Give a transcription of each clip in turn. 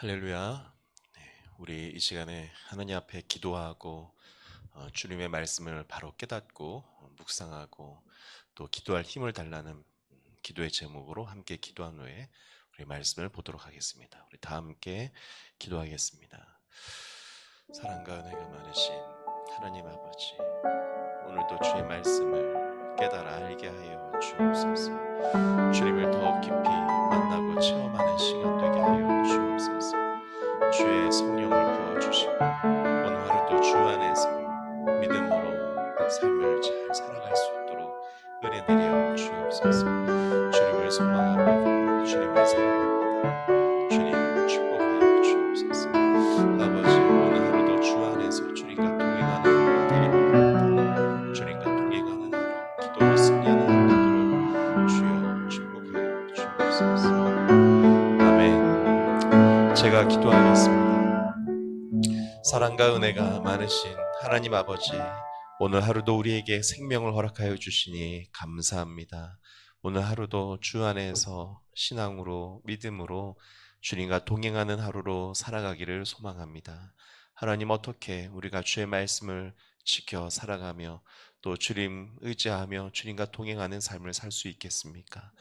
할렐루야. 우리 이 시간에 하나님 앞에 기도하고 주님의 말씀을 바로 깨닫고 묵상하고 또 기도할 힘을 달라는 기도의 제목으로 함께 기도한 후에 우리 말씀을 보도록 하겠습니다. 우리 다 함께 기도하겠습니다. 사랑과 은혜가 많으신 하나님 아버지, 오늘도 주의 말씀을 깨달아 알게 하여 주옵소서. 주님을 더 깊이 만나고 체험하는 시간 되게 하여 주옵소서. 주의 성령을 부어주시고 오늘 하루도 주 안에서 믿음으로 삶을 잘 살아갈 수 있도록 은혜 내려 주옵소서. 주님을 소망합니다. 주님을 사랑합니다. 주님 축복하여 주옵소서. 아버지, 오늘 하루도 주 안에서 주님과 동행하는 하루가 되기 바랍니다. 주님과 동행하는 하루, 기도로 승리하는 하루 되도록 주여 축복하여 주옵소서. 아멘. 제가 기도하겠습니다. 사랑과 은혜가 많으신 하나님 아버지, 오늘 하루도 우리에게 생명을 허락하여 주시니 감사합니다. 오늘 하루도 주 안에서 신앙으로 믿음으로 주님과 동행하는 하루로 살아가기를 소망합니다. 하나님, 어떻게 우리가 주의 말씀을 지켜 살아가며 또 주님 의지하며 주님과 동행하는 삶을 살 수 있겠습니까?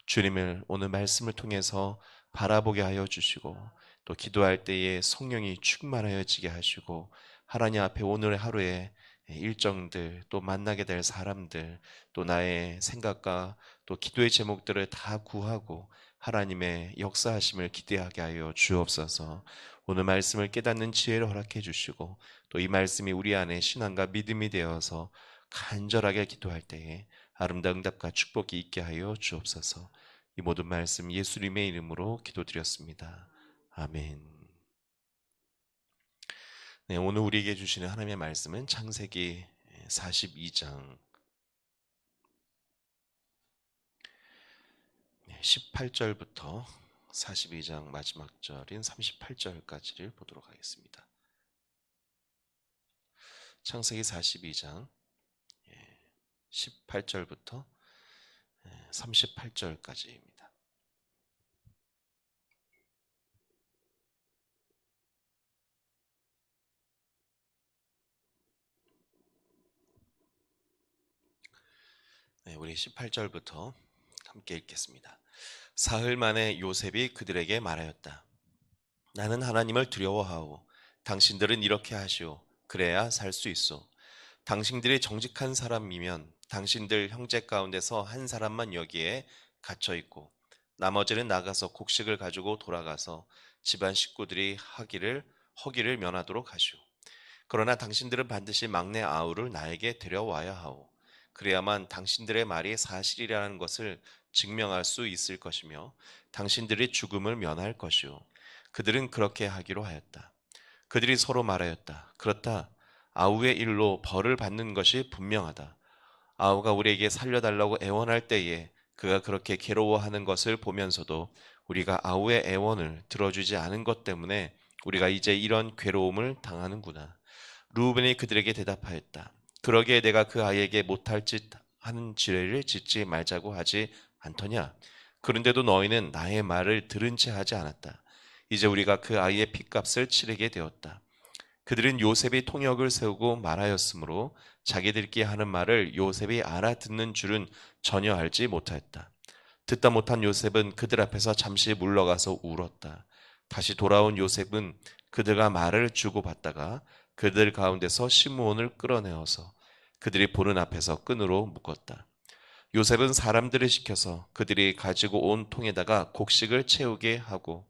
주님을 오늘 말씀을 통해서 바라보게 하여 주시고 또 기도할 때에 성령이 충만하여지게 하시고 하나님 앞에 오늘 하루에 일정들 또 만나게 될 사람들 또 나의 생각과 또 기도의 제목들을 다 구하고 하나님의 역사하심을 기대하게 하여 주옵소서. 오늘 말씀을 깨닫는 지혜를 허락해 주시고 또 이 말씀이 우리 안에 신앙과 믿음이 되어서 간절하게 기도할 때에 아름다운 응답과 축복이 있게 하여 주옵소서. 이 모든 말씀 예수님의 이름으로 기도드렸습니다. 아멘. 네, 오늘 우리에게 주시는 하나님의 말씀은 창세기 42장 18절부터 42장 마지막 절인 38절까지를 보도록 하겠습니다. 창세기 42장 18절부터 38절까지입니다. 네, 우리 18절부터 함께 읽겠습니다. 사흘 만에 요셉이 그들에게 말하였다. 나는 하나님을 두려워하오. 당신들은 이렇게 하시오. 그래야 살 수 있어. 당신들이 정직한 사람이면 당신들 형제 가운데서 한 사람만 여기에 갇혀 있고 나머지는 나가서 곡식을 가지고 돌아가서 집안 식구들이 허기를 면하도록 하시오. 그러나 당신들은 반드시 막내 아우를 나에게 데려와야 하오. 그래야만 당신들의 말이 사실이라는 것을 증명할 수 있을 것이며 당신들이 죽음을 면할 것이오. 그들은 그렇게 하기로 하였다. 그들이 서로 말하였다. 그렇다. 아우의 일로 벌을 받는 것이 분명하다. 아우가 우리에게 살려달라고 애원할 때에 그가 그렇게 괴로워하는 것을 보면서도 우리가 아우의 애원을 들어주지 않은 것 때문에 우리가 이제 이런 괴로움을 당하는구나. 루벤이 그들에게 대답하였다. 그러기에 내가 그 아이에게 못할 짓 하는 지뢰를 짓지 말자고 하지 않더냐? 그런데도 너희는 나의 말을 들은 채 하지 않았다. 이제 우리가 그 아이의 핏값을 치르게 되었다. 그들은 요셉이 통역을 세우고 말하였으므로 자기들끼리 하는 말을 요셉이 알아듣는 줄은 전혀 알지 못하였다. 듣다 못한 요셉은 그들 앞에서 잠시 물러가서 울었다. 다시 돌아온 요셉은 그들과 말을 주고받다가 그들 가운데서 시므온을 끌어내어서 그들이 보는 앞에서 끈으로 묶었다. 요셉은 사람들을 시켜서 그들이 가지고 온 통에다가 곡식을 채우게 하고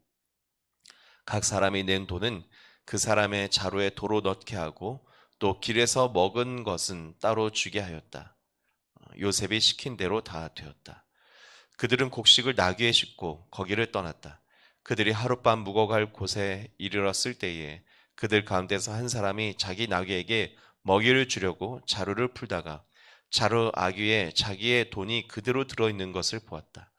각 사람이 낸 돈은 그 사람의 자루에 도로 넣게 하고 또 길에서 먹은 것은 따로 주게 하였다. 요셉이 시킨 대로 다 되었다. 그들은 곡식을 나귀에 싣고 거기를 떠났다. 그들이 하룻밤 묵어갈 곳에 이르렀을 때에 그들 가운데서 한 사람이 자기 나귀에게 먹이를 주려고 자루를 풀다가 자루 아귀에 자기의 돈이 그대로 들어있는 것을 보았다.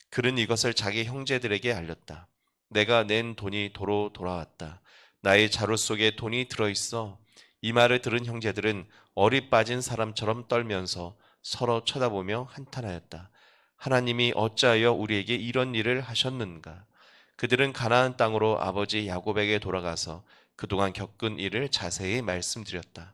그는 이것을 자기 형제들에게 알렸다. 내가 낸 돈이 도로 돌아왔다. 나의 자루 속에 돈이 들어있어. 이 말을 들은 형제들은 얼이 빠진 사람처럼 떨면서 서로 쳐다보며 한탄하였다. 하나님이 어찌하여 우리에게 이런 일을 하셨는가? 그들은 가나안 땅으로 아버지 야곱에게 돌아가서 그동안 겪은 일을 자세히 말씀드렸다.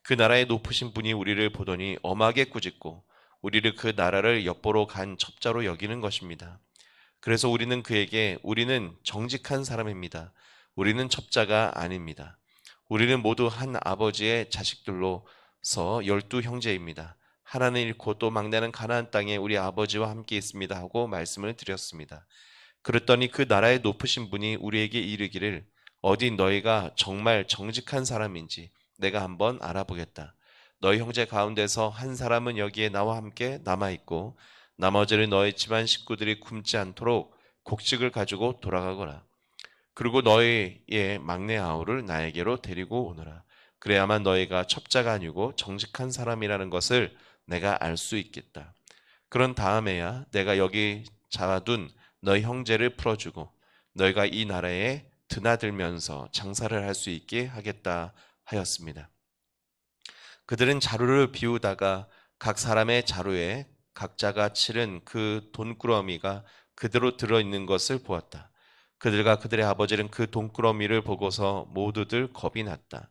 그 나라의 높으신 분이 우리를 보더니 엄하게 꾸짖고 우리를 그 나라를 엿보러 간 첩자로 여기는 것입니다. 그래서 우리는 그에게 우리는 정직한 사람입니다. 우리는 첩자가 아닙니다. 우리는 모두 한 아버지의 자식들로서 12형제입니다. 하나는 잃고 또 막내는 가나안 땅에 우리 아버지와 함께 있습니다 하고 말씀을 드렸습니다. 그랬더니 그 나라의 높으신 분이 우리에게 이르기를 어디 너희가 정말 정직한 사람인지 내가 한번 알아보겠다. 너희 형제 가운데서 한 사람은 여기에 나와 함께 남아있고 나머지는 너희 집안 식구들이 굶지 않도록 곡식을 가지고 돌아가거라. 그리고 너희의 막내 아우를 나에게로 데리고 오너라. 그래야만 너희가 첩자가 아니고 정직한 사람이라는 것을 내가 알 수 있겠다. 그런 다음에야 내가 여기 잡아둔 너희 형제를 풀어주고 너희가 이 나라에 드나들면서 장사를 할 수 있게 하겠다 하였습니다. 그들은 자루를 비우다가 각 사람의 자루에 각자가 치른 그 돈꾸러미가 그대로 들어있는 것을 보았다. 그들과 그들의 아버지는 그 돈꾸러미를 보고서 모두들 겁이 났다.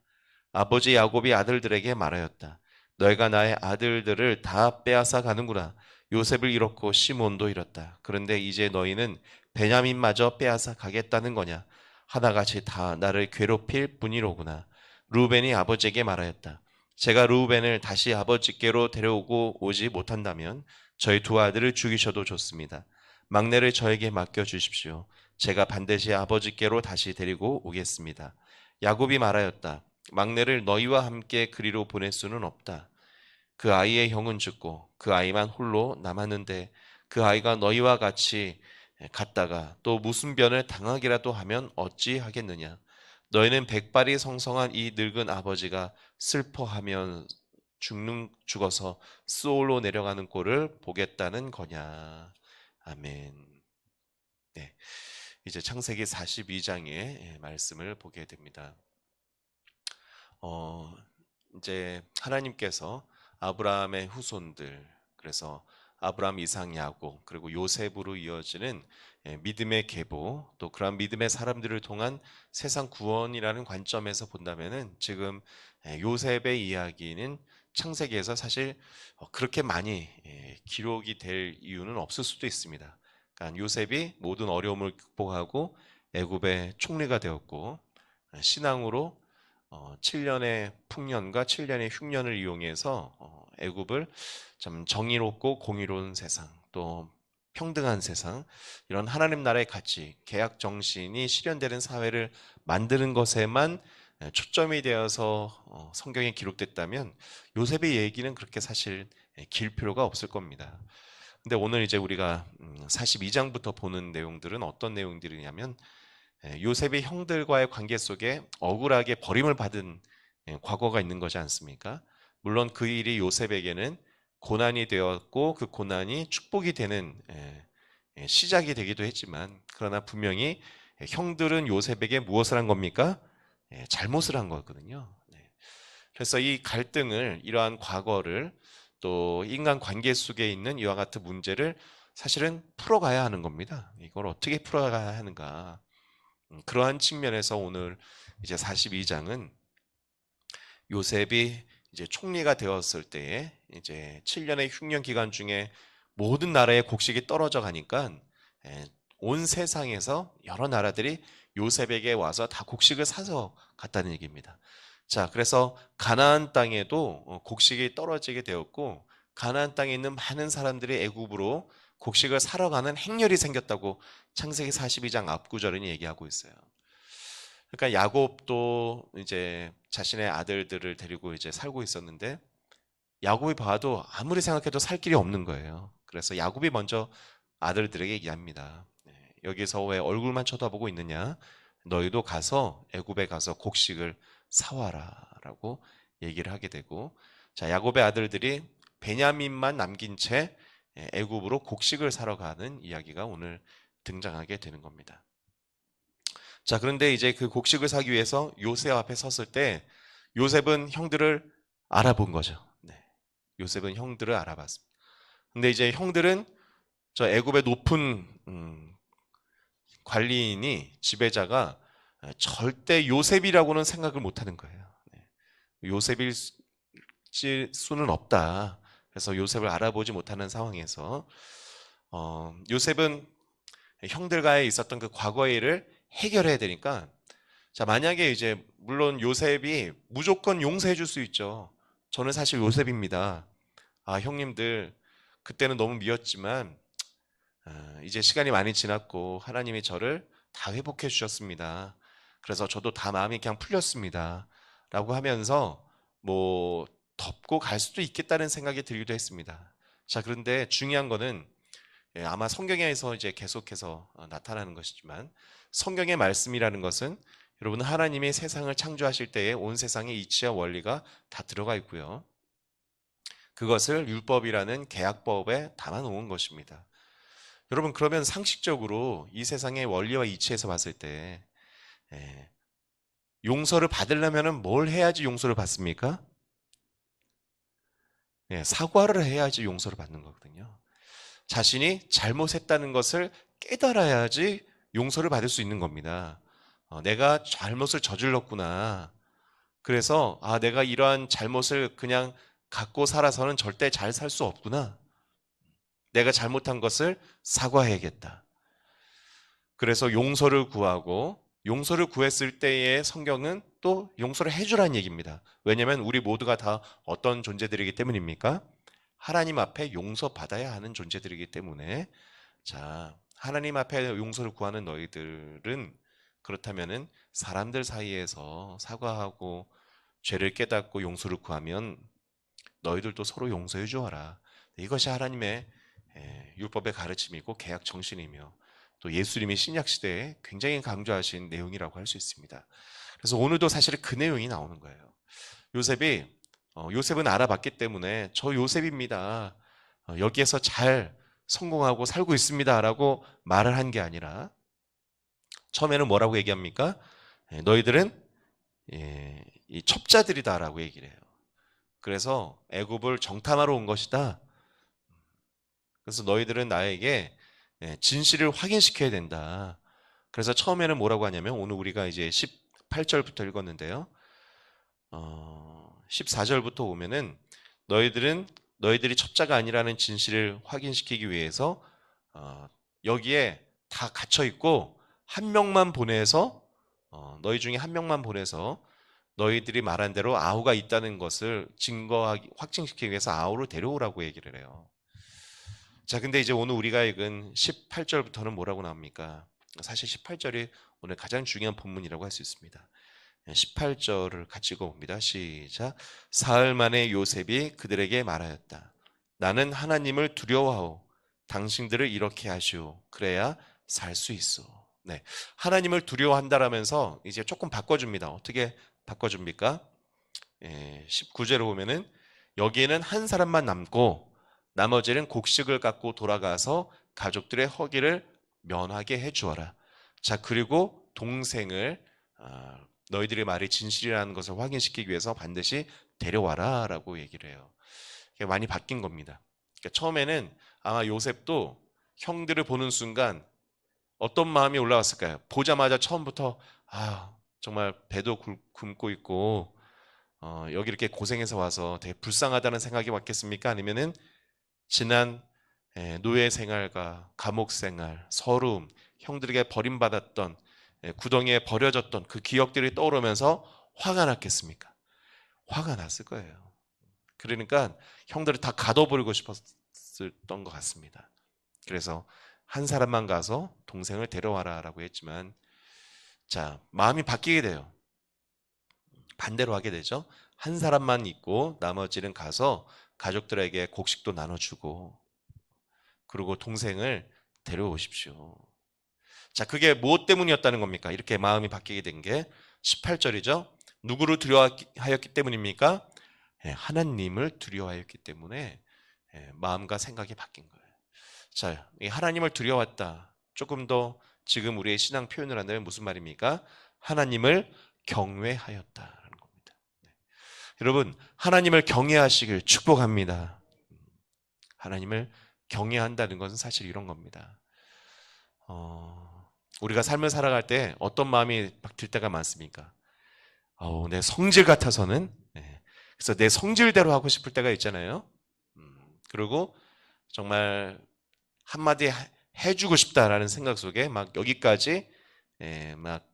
아버지 야곱이 아들들에게 말하였다. 너희가 나의 아들들을 다 빼앗아 가는구나. 요셉을 잃었고 시몬도 잃었다. 그런데 이제 너희는 베냐민마저 빼앗아 가겠다는 거냐. 하나같이 다 나를 괴롭힐 뿐이로구나. 루벤이 아버지에게 말하였다. 제가 루벤을 다시 아버지께로 데려오고 오지 못한다면 저희 두 아들을 죽이셔도 좋습니다. 막내를 저에게 맡겨 주십시오. 제가 반드시 아버지께로 다시 데리고 오겠습니다. 야곱이 말하였다. 막내를 너희와 함께 그리로 보낼 수는 없다. 그 아이의 형은 죽고 그 아이만 홀로 남았는데 그 아이가 너희와 같이 갔다가 또 무슨 변을 당하기라도 하면 어찌하겠느냐. 너희는 백발이 성성한 이 늙은 아버지가 슬퍼하면 죽어서 스올로 내려가는 꼴을 보겠다는 거냐. 아멘. 네, 이제 창세기 42장의 말씀을 보게 됩니다. 이제 하나님께서 아브라함의 후손들, 그래서 아브라함, 이삭, 야곱, 그리고 요셉으로 이어지는 믿음의 계보, 또 그런 믿음의 사람들을 통한 세상 구원이라는 관점에서 본다면은 지금 요셉의 이야기는 창세기에서 사실 그렇게 많이 기록이 될 이유는 없을 수도 있습니다. 그러니까 요셉이 모든 어려움을 극복하고 애굽의 총리가 되었고 신앙으로 7년의 풍년과 7년의 흉년을 이용해서 애굽을 참 정의롭고 공의로운 세상, 또 평등한 세상, 이런 하나님 나라의 가치, 계약 정신이 실현되는 사회를 만드는 것에만 초점이 되어서 성경에 기록됐다면 요셉의 얘기는 그렇게 사실 길 필요가 없을 겁니다. 근데 오늘 이제 우리가 42장부터 보는 내용들은 어떤 내용들이냐면 요셉의 형들과의 관계 속에 억울하게 버림을 받은 과거가 있는 거지 않습니까? 물론 그 일이 요셉에게는 고난이 되었고 그 고난이 축복이 되는 시작이 되기도 했지만 그러나 분명히 형들은 요셉에게 무엇을 한 겁니까? 잘못을 한 거거든요. 네. 그래서 이 갈등을, 이러한 과거를, 또 인간 관계 속에 있는 이와 같은 문제를 사실은 풀어가야 하는 겁니다. 이걸 어떻게 풀어가야 하는가? 그러한 측면에서 오늘 이제 42장은 요셉이 이제 총리가 되었을 때에 이제 7년의 흉년 기간 중에 모든 나라의 곡식이 떨어져 가니까 온 세상에서 여러 나라들이 요셉에게 와서 다 곡식을 사서 갔다는 얘기입니다. 자, 그래서 가나안 땅에도 곡식이 떨어지게 되었고 가나안 땅에 있는 많은 사람들이 애굽으로 곡식을 사러 가는 행렬이 생겼다고 창세기 42장 앞구절은 얘기하고 있어요. 그러니까 야곱도 이제 자신의 아들들을 데리고 이제 살고 있었는데 야곱이 봐도 아무리 생각해도 살 길이 없는 거예요. 그래서 야곱이 먼저 아들들에게 얘기합니다. 여기서 왜 얼굴만 쳐다보고 있느냐? 너희도 가서 애굽에 가서 곡식을 사와라라고 얘기를 하게 되고, 자, 야곱의 아들들이 베냐민만 남긴 채 애굽으로 곡식을 사러 가는 이야기가 오늘 등장하게 되는 겁니다. 자, 그런데 이제 그 곡식을 사기 위해서 요셉 앞에 섰을 때 요셉은 형들을 알아본 거죠. 네. 요셉은 형들을 알아봤습니다. 근데 이제 형들은 저 애굽의 높은 관리인이 지배자가 절대 요셉이라고는 생각을 못하는 거예요. 요셉일 수는 없다. 그래서 요셉을 알아보지 못하는 상황에서 요셉은 형들과의 있었던 그 과거의 일을 해결해야 되니까, 자, 만약에 이제 물론 요셉이 무조건 용서해 줄 수 있죠. 저는 사실 요셉입니다. 아, 형님들 그때는 너무 미웠지만 이제 시간이 많이 지났고 하나님이 저를 다 회복해 주셨습니다. 그래서 저도 다 마음이 그냥 풀렸습니다. 라고 하면서 뭐 덮고 갈 수도 있겠다는 생각이 들기도 했습니다. 자, 그런데 중요한 거는 아마 성경에서 이제 계속해서 나타나는 것이지만, 성경의 말씀이라는 것은 여러분 하나님이 세상을 창조하실 때에 온 세상의 이치와 원리가 다 들어가 있고요. 그것을 율법이라는 계약법에 담아 놓은 것입니다. 여러분, 그러면 상식적으로 이 세상의 원리와 이치에서 봤을 때 용서를 받으려면 뭘 해야지 용서를 받습니까? 사과를 해야지 용서를 받는 거거든요. 자신이 잘못했다는 것을 깨달아야지 용서를 받을 수 있는 겁니다. 내가 잘못을 저질렀구나. 그래서 내가 이러한 잘못을 그냥 갖고 살아서는 절대 잘 살 수 없구나. 내가 잘못한 것을 사과해야겠다. 그래서 용서를 구하고, 용서를 구했을 때의 성경은 또 용서를 해주라는 얘기입니다. 왜냐하면 우리 모두가 다 어떤 존재들이기 때문입니까? 하나님 앞에 용서받아야 하는 존재들이기 때문에, 자, 하나님 앞에 용서를 구하는 너희들은 그렇다면은 사람들 사이에서 사과하고 죄를 깨닫고 용서를 구하면 너희들도 서로 용서해 주어라. 이것이 하나님의 율법의 가르침이고 계약 정신이며, 또 예수님이 신약 시대에 굉장히 강조하신 내용이라고 할 수 있습니다. 그래서 오늘도 사실 그 내용이 나오는 거예요. 요셉은 알아봤기 때문에 저 요셉입니다. 여기에서 잘 성공하고 살고 있습니다라고 말을 한 게 아니라, 처음에는 뭐라고 얘기합니까? 너희들은 이 첩자들이다라고 얘기를 해요. 그래서 애굽을 정탐하러 온 것이다. 그래서 너희들은 나에게 진실을 확인시켜야 된다. 그래서 처음에는 뭐라고 하냐면, 오늘 우리가 이제 18절부터 읽었는데요. 14절부터 오면은 너희들이 첩자가 아니라는 진실을 확인시키기 위해서 여기에 다 갇혀 있고 한 명만 보내서 너희 중에 한 명만 보내서 너희들이 말한 대로 아우가 있다는 것을 증거하기 확증시키기 위해서 아우를 데려오라고 얘기를 해요. 자, 근데 이제 오늘 우리가 읽은 18절부터는 뭐라고 나옵니까? 사실 18절이 오늘 가장 중요한 본문이라고 할 수 있습니다. 18절을 같이 읽어봅니다. 시작. 사흘 만에 요셉이 그들에게 말하였다. 나는 하나님을 두려워하오. 당신들을 이렇게 하시오. 그래야 살 수 있어. 네, 하나님을 두려워한다라면서 이제 조금 바꿔줍니다. 어떻게 바꿔줍니까? 19절을 보면은 여기에는 한 사람만 남고 나머지는 곡식을 갖고 돌아가서 가족들의 허기를 면하게 해주어라. 자, 그리고 동생을 너희들의 말이 진실이라는 것을 확인시키기 위해서 반드시 데려와라 라고 얘기를 해요. 많이 바뀐 겁니다. 그러니까 처음에는 아마 요셉도 형들을 보는 순간 어떤 마음이 올라왔을까요? 보자마자 처음부터 정말 배도 굶고 있고 여기 이렇게 고생해서 와서 되게 불쌍하다는 생각이 왔겠습니까? 아니면은 지난 노예 생활과 감옥 생활, 서러움, 형들에게 버림받았던 구덩이에 버려졌던 그 기억들이 떠오르면서 화가 났겠습니까? 화가 났을 거예요. 그러니까 형들을 다 가둬버리고 싶었던 것 같습니다. 그래서 한 사람만 가서 동생을 데려와라 라고 했지만, 자, 마음이 바뀌게 돼요. 반대로 하게 되죠. 한 사람만 있고 나머지는 가서 가족들에게 곡식도 나눠주고, 그리고 동생을 데려오십시오. 자, 그게 무엇 때문이었다는 겁니까? 이렇게 마음이 바뀌게 된 게 18절이죠. 누구를 두려워하였기 때문입니까? 하나님을 두려워하였기 때문에 마음과 생각이 바뀐 거예요. 자, 하나님을 두려워했다. 조금 더 지금 우리의 신앙 표현을 한다면 무슨 말입니까? 하나님을 경외하였다라는 겁니다. 여러분, 하나님을 경외하시길 축복합니다. 하나님을 경외한다는 것은 사실 이런 겁니다. 우리가 삶을 살아갈 때 어떤 마음이 막 들 때가 많습니까? 내 성질 같아서는, 그래서 내 성질대로 하고 싶을 때가 있잖아요. 그리고 정말 한마디 해주고 싶다라는 생각 속에 막 여기까지 막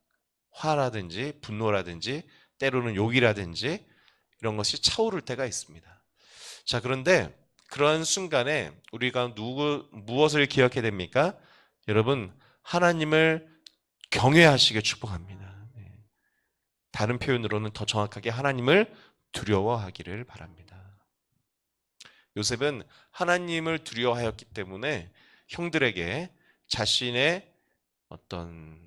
화라든지 분노라든지 때로는 욕이라든지 이런 것이 차오를 때가 있습니다. 자, 그런데 그런 순간에 우리가 무엇을 기억해야 됩니까? 여러분, 하나님을 경외하시게 축복합니다. 다른 표현으로는 더 정확하게 하나님을 두려워하기를 바랍니다. 요셉은 하나님을 두려워하였기 때문에 형들에게 자신의 어떤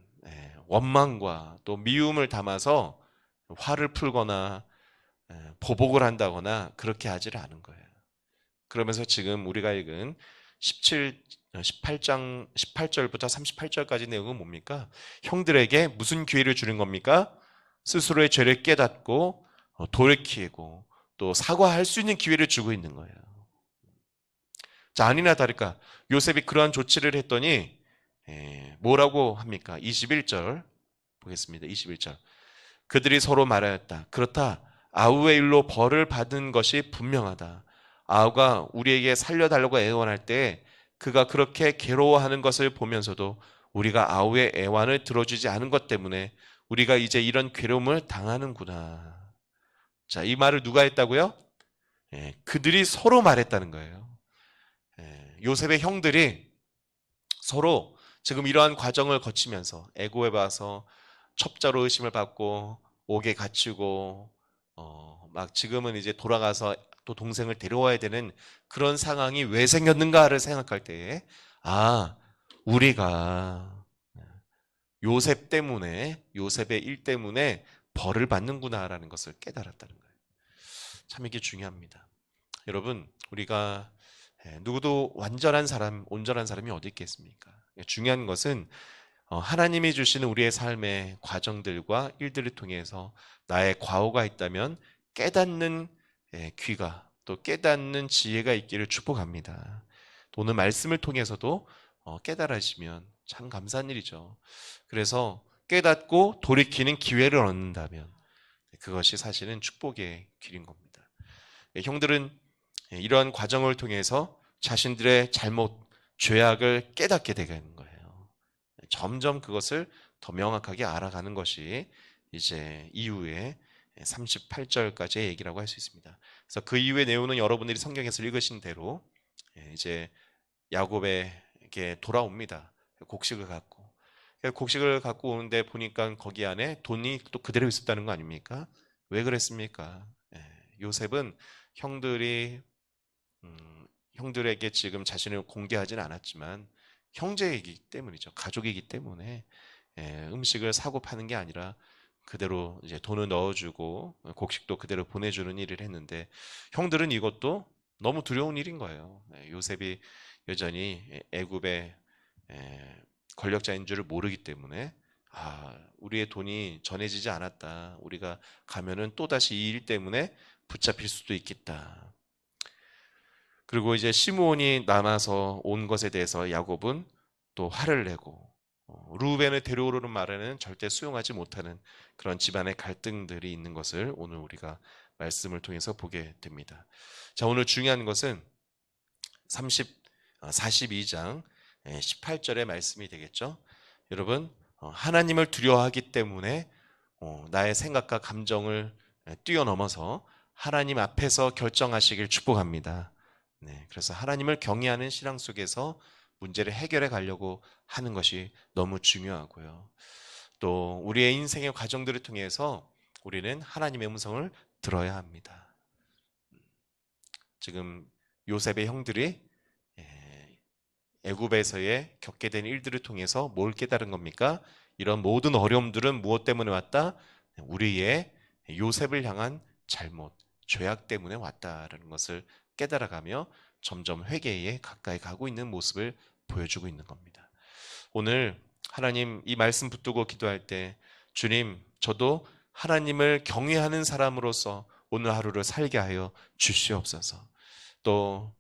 원망과 또 미움을 담아서 화를 풀거나 보복을 한다거나 그렇게 하지를 않은 거예요. 그러면서 지금 우리가 읽은 18장 18절부터 38절까지 내용은 뭡니까? 형들에게 무슨 기회를 주는 겁니까? 스스로의 죄를 깨닫고 돌이키고 또 사과할 수 있는 기회를 주고 있는 거예요. 자, 아니나 다를까 요셉이 그러한 조치를 했더니 뭐라고 합니까? 21절 보겠습니다. 21절. 그들이 서로 말하였다. 그렇다. 아우의 일로 벌을 받은 것이 분명하다. 아우가 우리에게 살려달라고 애원할 때 그가 그렇게 괴로워하는 것을 보면서도 우리가 아우의 애완을 들어주지 않은 것 때문에 우리가 이제 이런 괴로움을 당하는구나. 자, 이 말을 누가 했다고요? 그들이 서로 말했다는 거예요. 요셉의 형들이 서로 지금 이러한 과정을 거치면서 애고에 봐서 첩자로 의심을 받고 옥에 갇히고 막 지금은 이제 돌아가서 또 동생을 데려와야 되는 그런 상황이 왜 생겼는가를 생각할 때에 우리가 요셉 때문에 요셉의 일 때문에 벌을 받는구나라는 것을 깨달았다는 거예요. 참 이게 중요합니다. 여러분, 우리가 누구도 완전한 사람, 온전한 사람이 어디 있겠습니까? 중요한 것은 하나님이 주시는 우리의 삶의 과정들과 일들을 통해서 나의 과오가 있다면 깨닫는 귀가 또 깨닫는 지혜가 있기를 축복합니다. 오늘 말씀을 통해서도 깨달으시면 참 감사한 일이죠. 그래서 깨닫고 돌이키는 기회를 얻는다면 그것이 사실은 축복의 길인 겁니다. 형들은 이러한 과정을 통해서 자신들의 잘못, 죄악을 깨닫게 되는 거예요. 점점 그것을 더 명확하게 알아가는 것이 이제 이후에 38절까지의 얘기라고 할 수 있습니다. 그래서 그 이후의 내용은 여러분들이 성경에서 읽으신 대로 이제 야곱에게 돌아옵니다. 곡식을 갖고. 곡식을 갖고 오는데 보니까 거기 안에 돈이 또 그대로 있었다는 거 아닙니까? 왜 그랬습니까? 요셉은 형들이 형들에게 지금 자신을 공개하지는 않았지만 형제이기 때문이죠. 가족이기 때문에 음식을 사고 파는 게 아니라 그대로 이제 돈을 넣어주고 곡식도 그대로 보내주는 일을 했는데 형들은 이것도 너무 두려운 일인 거예요. 요셉이 여전히 애굽의 권력자인 줄을 모르기 때문에 우리의 돈이 전해지지 않았다. 우리가 가면은 또다시 이 일 때문에 붙잡힐 수도 있겠다. 그리고 이제 시므온이 남아서 온 것에 대해서 야곱은 또 화를 내고 루벤을 데려오려는 말에는 절대 수용하지 못하는 그런 집안의 갈등들이 있는 것을 오늘 우리가 말씀을 통해서 보게 됩니다. 자, 오늘 중요한 것은 42장 18절의 말씀이 되겠죠. 여러분, 하나님을 두려워하기 때문에 나의 생각과 감정을 뛰어넘어서 하나님 앞에서 결정하시길 축복합니다. 그래서 하나님을 경외하는 신앙 속에서 문제를 해결해 가려고 하는 것이 너무 중요하고요. 또 우리의 인생의 과정들을 통해서 우리는 하나님의 음성을 들어야 합니다. 지금 요셉의 형들이 애굽에서의 겪게 된 일들을 통해서 뭘 깨달은 겁니까? 이런 모든 어려움들은 무엇 때문에 왔다? 우리의 요셉을 향한 잘못, 죄악 때문에 왔다라는 것을 깨달아가며 점점 회개에 가까이 가고 있는 모습을 보여주고 있는 겁니다. 오늘 하나님 이 말씀 붙들고 기도할 때 주님, 저도 하나님을 경외하는 사람으로서 오늘 하루를 살게 하여 주시옵소서. 또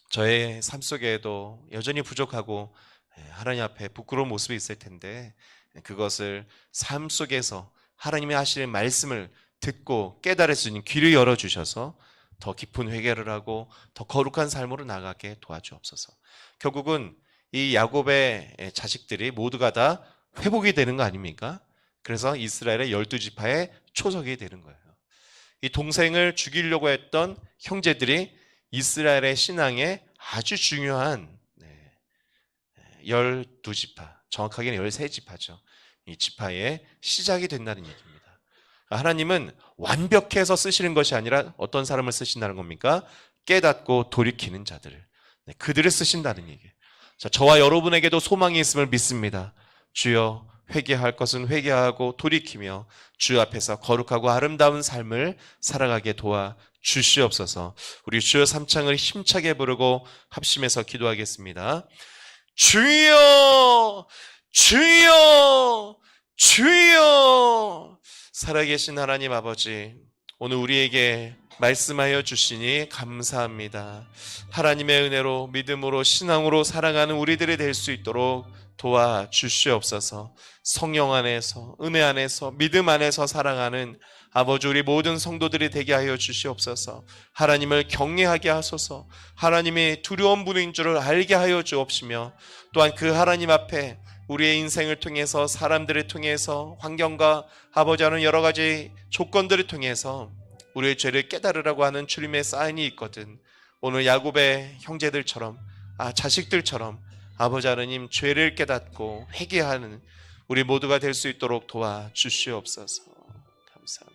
저의 삶 속에도 여전히 부족하고 하나님 앞에 부끄러운 모습이 있을 텐데 그것을 삶 속에서 하나님이 하시는 말씀을 듣고 깨달을 수 있는 귀를 열어주셔서 더 깊은 회개를 하고 더 거룩한 삶으로 나가게 도와주옵소서. 결국은 이 야곱의 자식들이 모두가 다 회복이 되는 거 아닙니까? 그래서 이스라엘의 12지파의 초석이 되는 거예요. 이 동생을 죽이려고 했던 형제들이 이스라엘의 신앙에 아주 중요한 12지파, 정확하게는 13지파죠. 이 지파의 시작이 된다는 얘기입니다. 하나님은 완벽해서 쓰시는 것이 아니라 어떤 사람을 쓰신다는 겁니까? 깨닫고 돌이키는 자들을, 그들을 쓰신다는 얘기예요. 자, 저와 여러분에게도 소망이 있음을 믿습니다. 주여, 회개할 것은 회개하고 돌이키며 주 앞에서 거룩하고 아름다운 삶을 살아가게 도와 주시옵소서. 우리 주여 삼창을 힘차게 부르고 합심해서 기도하겠습니다. 주여, 주여, 주여. 살아계신 하나님 아버지, 오늘 우리에게 말씀하여 주시니 감사합니다. 하나님의 은혜로 믿음으로 신앙으로 살아가는 우리들이 될 수 있도록 도와주시옵소서. 성령 안에서, 은혜 안에서, 믿음 안에서 살아가는 아버지, 우리 모든 성도들이 되게 하여 주시옵소서. 하나님을 경외하게 하소서. 하나님이 두려운 분인 줄을 알게 하여 주옵시며, 또한 그 하나님 앞에 우리의 인생을 통해서, 사람들을 통해서, 환경과 아버지 하는 여러 가지 조건들을 통해서 우리의 죄를 깨달으라고 하는 주님의 사인이 있거든. 오늘 야곱의 형제들처럼, 자식들처럼 아버지 하나님 죄를 깨닫고 회개하는 우리 모두가 될 수 있도록 도와주시옵소서. 감사합니다.